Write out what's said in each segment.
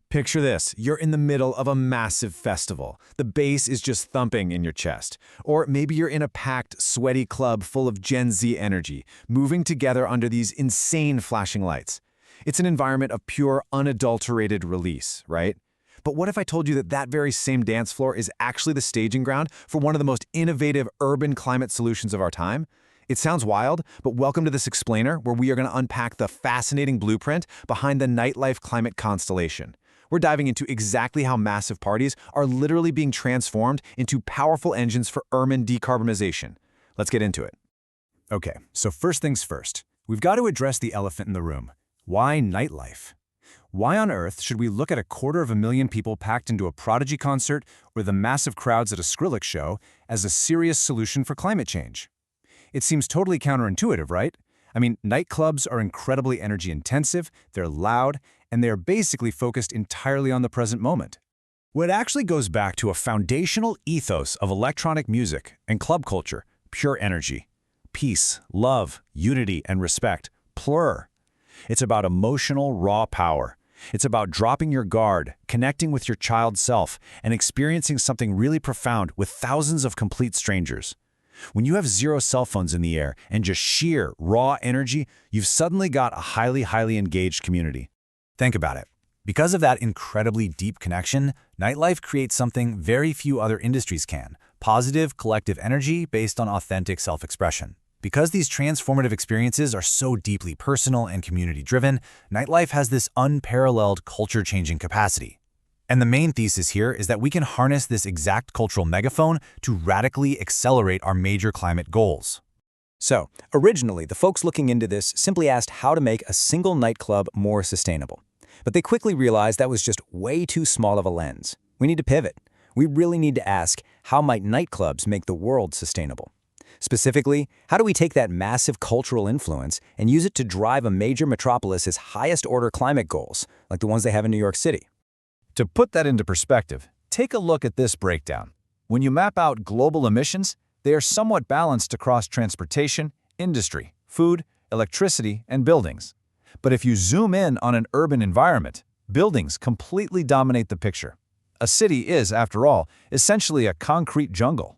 Picture this, you're in the middle of a massive festival. The bass is just thumping in your chest. Or maybe you're in a packed, sweaty club full of Gen Z energy, moving together under these insane flashing lights. It's an environment of pure, unadulterated release, right? But what if I told you that that very same dance floor is actually the staging ground for one of the most innovative urban climate solutions of our time? It sounds wild, but welcome to this explainer where we are going to unpack the fascinating blueprint behind the Nightlife Climate Constellation. We're diving into exactly how massive parties are literally being transformed into powerful engines for urban decarbonization. Let's get into it. Okay, so first things first. We've got to address the elephant in the room. Why nightlife? Why on earth should we look at 250,000 people packed into a Prodigy concert or the massive crowds at a Skrillex show as a serious solution for climate change? It seems totally counterintuitive, right? I mean, nightclubs are incredibly energy intensive, they're loud, and they are basically focused entirely on the present moment. What actually goes back to a foundational ethos of electronic music and club culture, pure energy. Peace, love, unity, and respect, plur. It's about emotional, raw power. It's about dropping your guard, connecting with your child self, and experiencing something really profound with thousands of complete strangers. When you have zero cell phones in the air and just sheer, raw energy, you've suddenly got a highly engaged community. Think about it. Because of that incredibly deep connection, nightlife creates something very few other industries can: positive, collective energy based on authentic self-expression. Because these transformative experiences are so deeply personal and community-driven, nightlife has this unparalleled culture-changing capacity. And the main thesis here is that we can harness this exact cultural megaphone to radically accelerate our major climate goals. So, originally, the folks looking into this simply asked how to make a single nightclub more sustainable. But they quickly realized that was just way too small of a lens. We need to pivot. We really need to ask, how might nightclubs make the world sustainable? Specifically, how do we take that massive cultural influence and use it to drive a major metropolis's highest-order climate goals, like the ones they have in New York City? To put that into perspective, take a look at this breakdown. When you map out global emissions, they are somewhat balanced across transportation, industry, food, electricity, and buildings. But if you zoom in on an urban environment, buildings completely dominate the picture. A city is, after all, essentially a concrete jungle.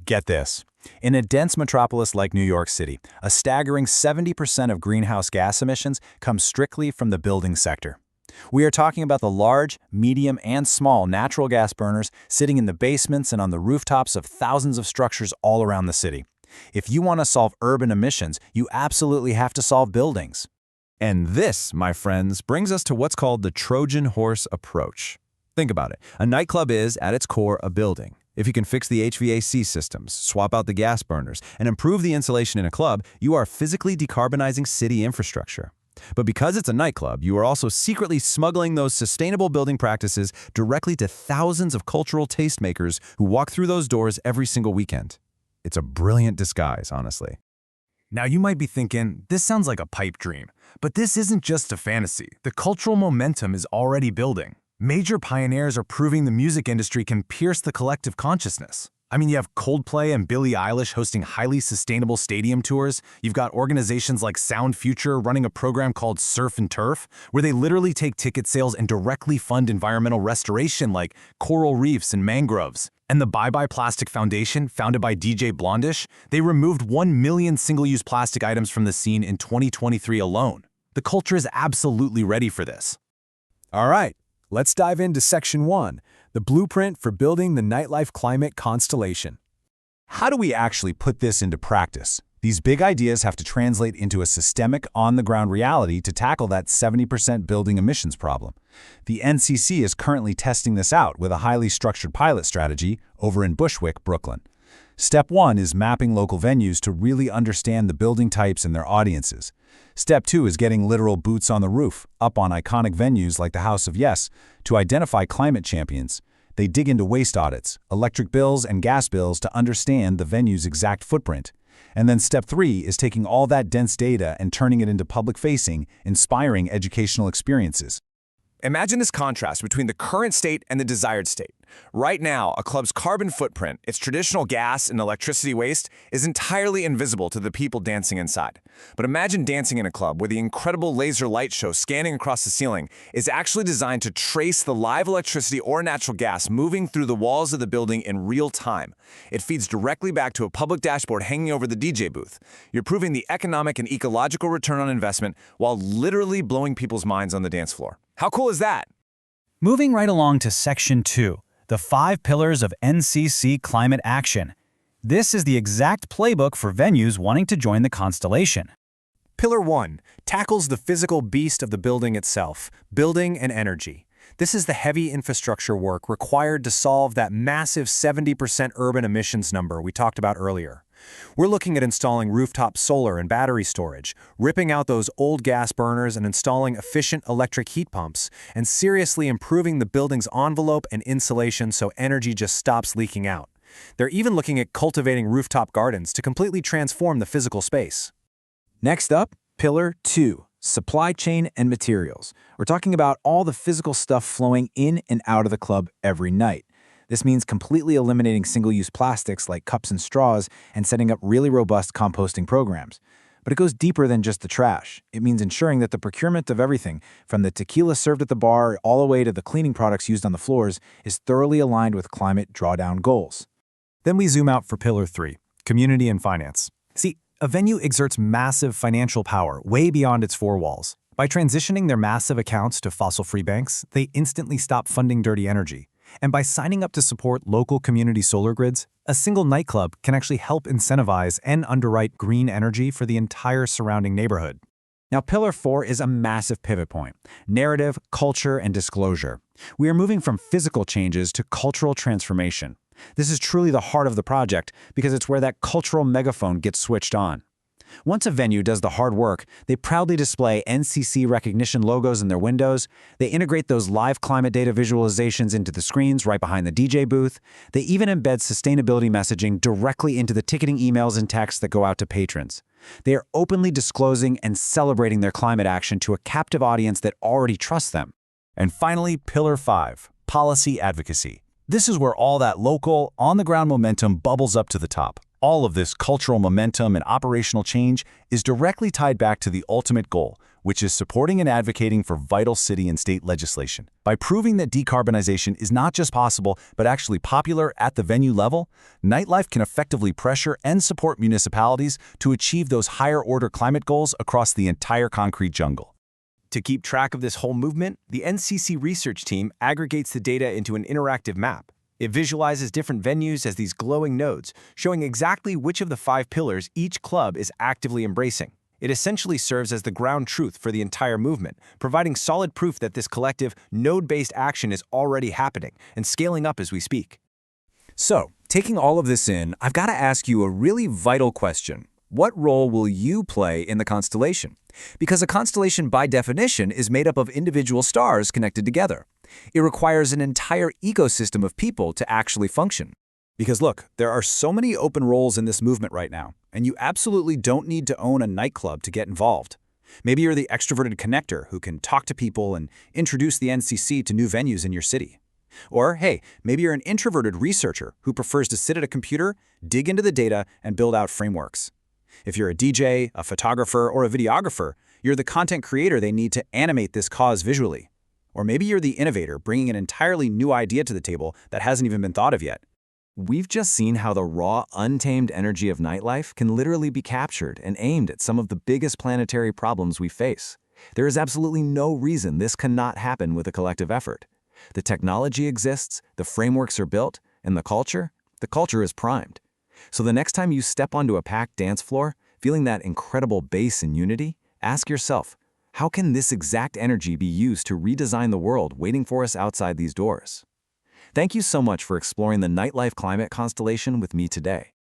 Get this. In a dense metropolis like New York City, a staggering 70% of greenhouse gas emissions come strictly from the building sector. We are talking about the large, medium, and small natural gas burners sitting in the basements and on the rooftops of thousands of structures all around the city. If you want to solve urban emissions, you absolutely have to solve buildings. And this, my friends, brings us to what's called the Trojan horse approach. Think about it. A nightclub is, at its core, a building. If you can fix the HVAC systems, swap out the gas burners, and improve the insulation in a club, you are physically decarbonizing city infrastructure. But because it's a nightclub, you are also secretly smuggling those sustainable building practices directly to thousands of cultural tastemakers who walk through those doors every single weekend. It's a brilliant disguise, honestly. Now you might be thinking, this sounds like a pipe dream, but this isn't just a fantasy. The cultural momentum is already building. Major pioneers are proving the music industry can pierce the collective consciousness. I mean, you have Coldplay and Billie Eilish hosting highly sustainable stadium tours. You've got organizations like Sound Future running a program called Surf and Turf, where they literally take ticket sales and directly fund environmental restoration like coral reefs and mangroves. And the Bye Bye Plastic Foundation, founded by DJ Blondish, they removed 1 million single-use plastic items from the scene in 2023 alone. The culture is absolutely ready for this. All right, let's dive into Section 1. The blueprint for building the Nightlife Climate Constellation. How do we actually put this into practice? These big ideas have to translate into a systemic, on-the-ground reality to tackle that 70% building emissions problem. The NCC is currently testing this out with a highly structured pilot strategy over in Bushwick, Brooklyn. Step 1 is mapping local venues to really understand the building types and their audiences. Step 2 is getting literal boots on the roof, up on iconic venues like the House of Yes, to identify climate champions. They dig into waste audits, electric bills, and gas bills to understand the venue's exact footprint. And then step 3 is taking all that dense data and turning it into public-facing, inspiring educational experiences. Imagine this contrast between the current state and the desired state. Right now, a club's carbon footprint, its traditional gas and electricity waste, is entirely invisible to the people dancing inside. But imagine dancing in a club where the incredible laser light show scanning across the ceiling is actually designed to trace the live electricity or natural gas moving through the walls of the building in real time. It feeds directly back to a public dashboard hanging over the DJ booth. You're proving the economic and ecological return on investment while literally blowing people's minds on the dance floor. How cool is that? Moving right along to Section 2, the 5 pillars of NCC climate action. This is the exact playbook for venues wanting to join the constellation. Pillar 1 tackles the physical beast of the building itself, building and energy. This is the heavy infrastructure work required to solve that massive 70% urban emissions number we talked about earlier. We're looking at installing rooftop solar and battery storage, ripping out those old gas burners and installing efficient electric heat pumps, and seriously improving the building's envelope and insulation so energy just stops leaking out. They're even looking at cultivating rooftop gardens to completely transform the physical space. Next up, Pillar 2, supply chain and materials. We're talking about all the physical stuff flowing in and out of the club every night. This means completely eliminating single-use plastics like cups and straws and setting up really robust composting programs. But it goes deeper than just the trash. It means ensuring that the procurement of everything, from the tequila served at the bar all the way to the cleaning products used on the floors, is thoroughly aligned with climate drawdown goals. Then we zoom out for Pillar 3, community and finance. See, a venue exerts massive financial power way beyond its four walls. By transitioning their massive accounts to fossil-free banks, they instantly stop funding dirty energy. And by signing up to support local community solar grids, a single nightclub can actually help incentivize and underwrite green energy for the entire surrounding neighborhood. Now, Pillar 4 is a massive pivot point: narrative, culture, and disclosure. We are moving from physical changes to cultural transformation. This is truly the heart of the project because it's where that cultural megaphone gets switched on. Once a venue does the hard work, they proudly display NCC recognition logos in their windows, they integrate those live climate data visualizations into the screens right behind the DJ booth, they even embed sustainability messaging directly into the ticketing emails and texts that go out to patrons. They are openly disclosing and celebrating their climate action to a captive audience that already trusts them. And finally, Pillar 5, policy advocacy. This is where all that local, on-the-ground momentum bubbles up to the top. All of this cultural momentum and operational change is directly tied back to the ultimate goal, which is supporting and advocating for vital city and state legislation. By proving that decarbonization is not just possible, but actually popular at the venue level, Nightlife can effectively pressure and support municipalities to achieve those higher-order climate goals across the entire concrete jungle. To keep track of this whole movement, the NCC research team aggregates the data into an interactive map. It visualizes different venues as these glowing nodes, showing exactly which of the 5 pillars each club is actively embracing. It essentially serves as the ground truth for the entire movement, providing solid proof that this collective, node-based action is already happening and scaling up as we speak. So, taking all of this in, I've got to ask you a really vital question. What role will you play in the constellation? Because a constellation, by definition, is made up of individual stars connected together. It requires an entire ecosystem of people to actually function. Because look, there are so many open roles in this movement right now, and you absolutely don't need to own a nightclub to get involved. Maybe you're the extroverted connector who can talk to people and introduce the NCC to new venues in your city. Or, hey, maybe you're an introverted researcher who prefers to sit at a computer, dig into the data, and build out frameworks. If you're a DJ, a photographer, or a videographer, you're the content creator they need to animate this cause visually. Or maybe you're the innovator bringing an entirely new idea to the table that hasn't even been thought of yet. We've just seen how the raw, untamed energy of nightlife can literally be captured and aimed at some of the biggest planetary problems we face. There is absolutely no reason this cannot happen with a collective effort. The technology exists, the frameworks are built, and the culture is primed. So the next time you step onto a packed dance floor, feeling that incredible bass and unity, ask yourself, how can this exact energy be used to redesign the world waiting for us outside these doors? Thank you so much for exploring the Nightlife Climate Constellation with me today.